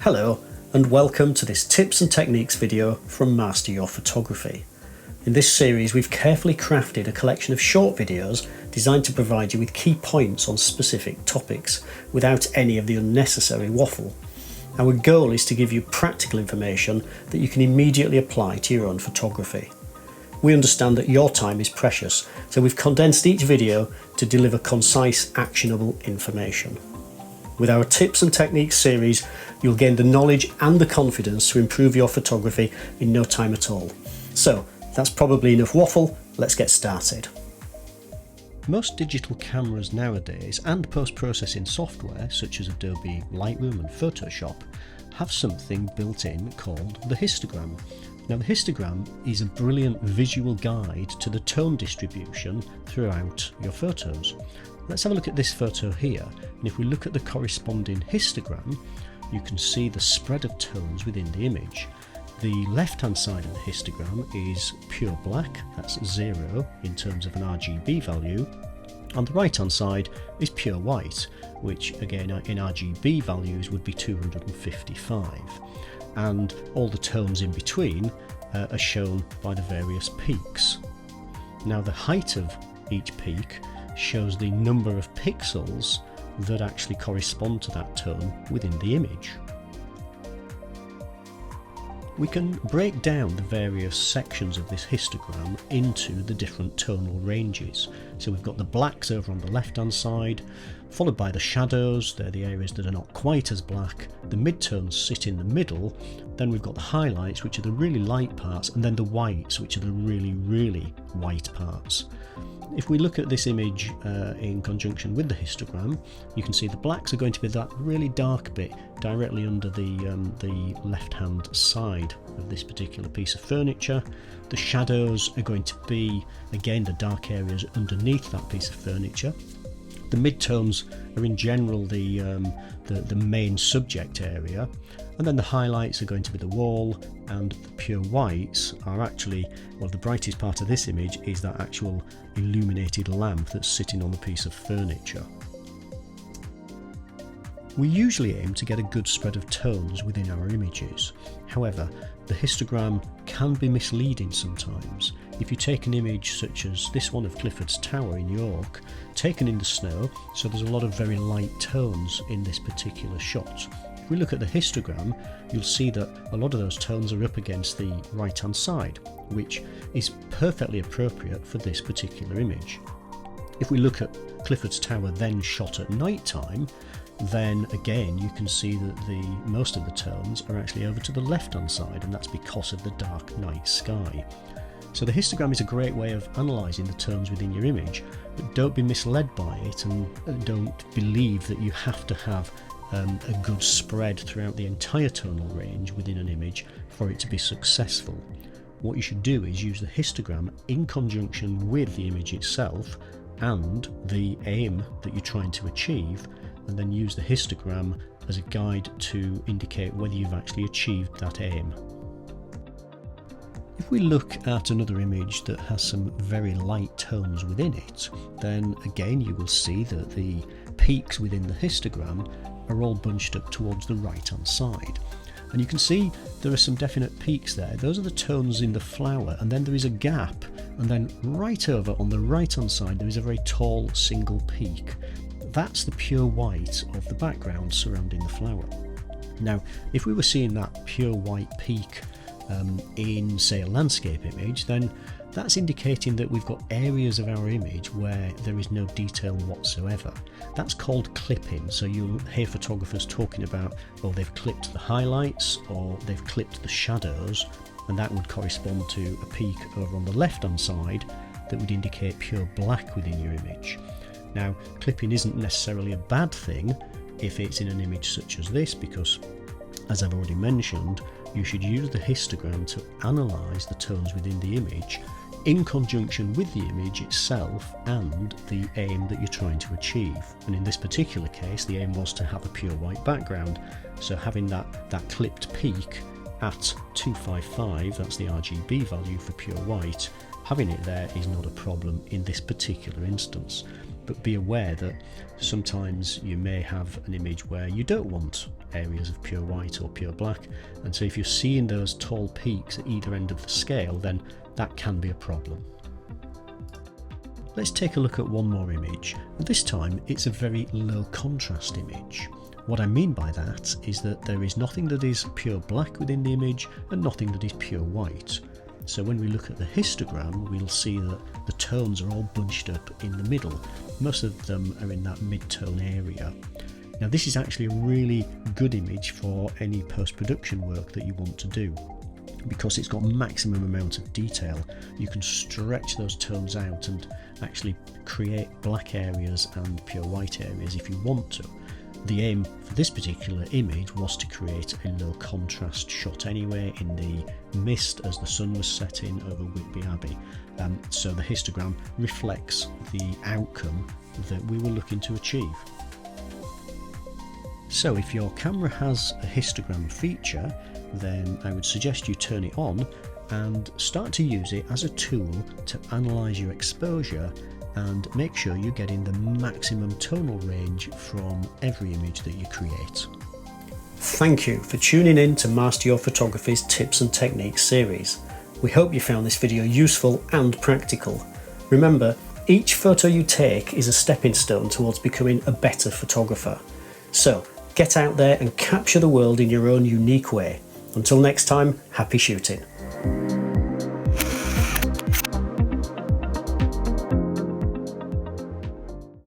Hello and welcome to this tips and techniques video from Master Your Photography. In this series we've carefully crafted a collection of short videos designed to provide you with key points on specific topics without any of the unnecessary waffle. Our goal is to give you practical information that you can immediately apply to your own photography. We understand that your time is precious, so we've condensed each video to deliver concise, actionable information. With our tips and techniques series, you'll gain the knowledge and the confidence to improve your photography in no time at all. So, that's probably enough waffle, let's get started. Most digital cameras nowadays and post-processing software such as Adobe Lightroom and Photoshop have something built in called the histogram. Now the histogram is a brilliant visual guide to the tone distribution throughout your photos. Let's have a look at this photo here, and if we look at the corresponding histogram, you can see the spread of tones within the image. The left hand side of the histogram is pure black, that's 0 in terms of an RGB value. On the right hand side is pure white, which again in RGB values would be 255. And all the tones in between are shown by the various peaks. Now the height of each peak shows the number of pixels that actually correspond to that tone within the image. We can break down the various sections of this histogram into the different tonal ranges. So we've got the blacks over on the left hand side, followed by the shadows, they're the areas that are not quite as black, the midtones sit in the middle, then we've got the highlights which are the really light parts, and then the whites which are the really white parts. If we look at this image in conjunction with the histogram, you can see the blacks are going to be that really dark bit directly under the left hand side of this particular piece of furniture. The shadows are going to be again the dark areas underneath that piece of furniture. The midtones are in general the main subject area, and then the highlights are going to be the wall, and the pure whites are actually, well, the brightest part of this image is that actual illuminated lamp that's sitting on the piece of furniture. We usually aim to get a good spread of tones within our images. However, the histogram can be misleading sometimes. If you take an image such as this one of Clifford's Tower in York, taken in the snow, so there's a lot of very light tones in this particular shot. If we look at the histogram, you'll see that a lot of those tones are up against the right hand side, which is perfectly appropriate for this particular image. If we look at Clifford's Tower then shot at night time, then again you can see that most of the tones are actually over to the left hand side, and that's because of the dark night sky. So the histogram is a great way of analysing the tones within your image, but don't be misled by it, and don't believe that you have to have a good spread throughout the entire tonal range within an image for it to be successful. What you should do is use the histogram in conjunction with the image itself and the aim that you're trying to achieve, and then use the histogram as a guide to indicate whether you've actually achieved that aim. If we look at another image that has some very light tones within it, then again you will see that the peaks within the histogram are all bunched up towards the right hand side. And you can see there are some definite peaks there. Those are the tones in the flower, and then there is a gap, and then right over on the right hand side there is a very tall single peak. That's the pure white of the background surrounding the flower. Now if we were seeing that pure white peak in say a landscape image, then that's indicating that we've got areas of our image where there is no detail whatsoever. That's called clipping. So you'll hear photographers talking about, well, they've clipped the highlights or they've clipped the shadows, and that would correspond to a peak over on the left hand side that would indicate pure black within your image. Now clipping isn't necessarily a bad thing if it's in an image such as this, because as I've already mentioned, you should use the histogram to analyse the tones within the image in conjunction with the image itself and the aim that you're trying to achieve. And in this particular case, the aim was to have a pure white background, so having that clipped peak at 255, that's the RGB value for pure white, having it there is not a problem in this particular instance. but be aware that sometimes you may have an image where you don't want areas of pure white or pure black, and so if you're seeing those tall peaks at either end of the scale, then that can be a problem. Let's take a look at one more image, and this time it's a very low contrast image. What I mean by that is that there is nothing that is pure black within the image and nothing that is pure white. So when we look at the histogram, we'll see that the tones are all bunched up in the middle. Most of them are in that mid-tone area. Now this is actually a really good image for any post-production work that you want to do, because it's got maximum amount of detail. You can stretch those tones out and actually create black areas and pure white areas if you want to. The aim for this particular image was to create a low contrast shot anyway in the mist as the sun was setting over Whitby Abbey. So the histogram reflects the outcome that we were looking to achieve. So if your camera has a histogram feature, then I would suggest you turn it on and start to use it as a tool to analyse your exposure and make sure you're getting the maximum tonal range from every image that you create. Thank you for tuning in to Master Your Photography's Tips and Techniques series. We hope you found this video useful and practical. Remember, each photo you take is a stepping stone towards becoming a better photographer. So get out there and capture the world in your own unique way. Until next time, happy shooting.